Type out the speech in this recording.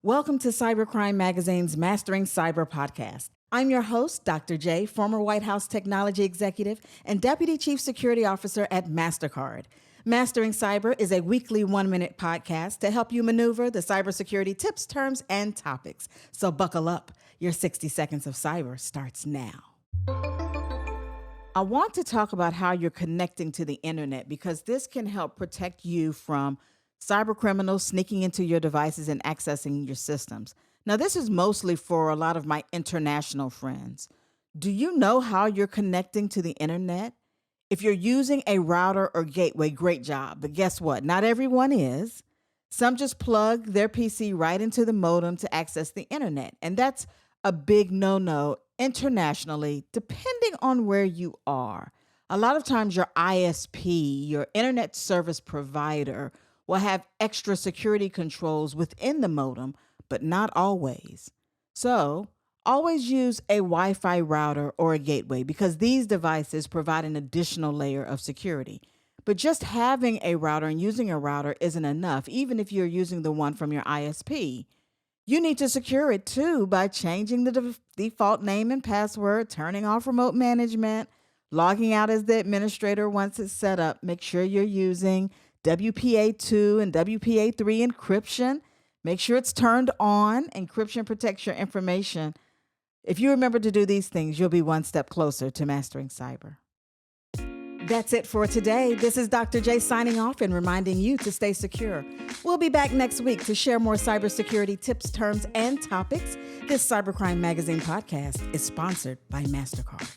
Welcome to Cybercrime Magazine's Mastering Cyber podcast. I'm your host, Dr. J, former White House technology executive and Deputy Chief Security Officer at Mastercard. Mastering Cyber is a weekly 1-minute podcast to help you maneuver the cybersecurity tips, terms, and topics. So buckle up. Your 60 seconds of cyber starts now. I want to talk about how you're connecting to the internet because this can help protect you from cyber criminals sneaking into your devices and accessing your systems. Now, this is mostly for a lot of my international friends. Do you know how you're connecting to the internet? If you're using a router or gateway, great job. But guess what? Not everyone is. Some just plug their PC right into the modem to access the internet. And that's a big no-no internationally, depending on where you are. A lot of times your ISP, your internet service provider, will have extra security controls within the modem, but not always. So always use a Wi-Fi router or a gateway because these devices provide an additional layer of security. But just having a router and using a router isn't enough, even if you're using the one from your ISP. You need to secure it too by changing the default name and password, turning off remote management, logging out as the administrator once it's set up. Make sure you're using WPA2 and WPA3 encryption. Make sure it's turned on. Encryption protects your information. If you remember to do these things, you'll be one step closer to mastering cyber. That's it for today. This is Dr. J signing off and reminding you to stay secure. We'll be back next week to share more cybersecurity tips, terms, and topics. This Cybercrime Magazine podcast is sponsored by Mastercard.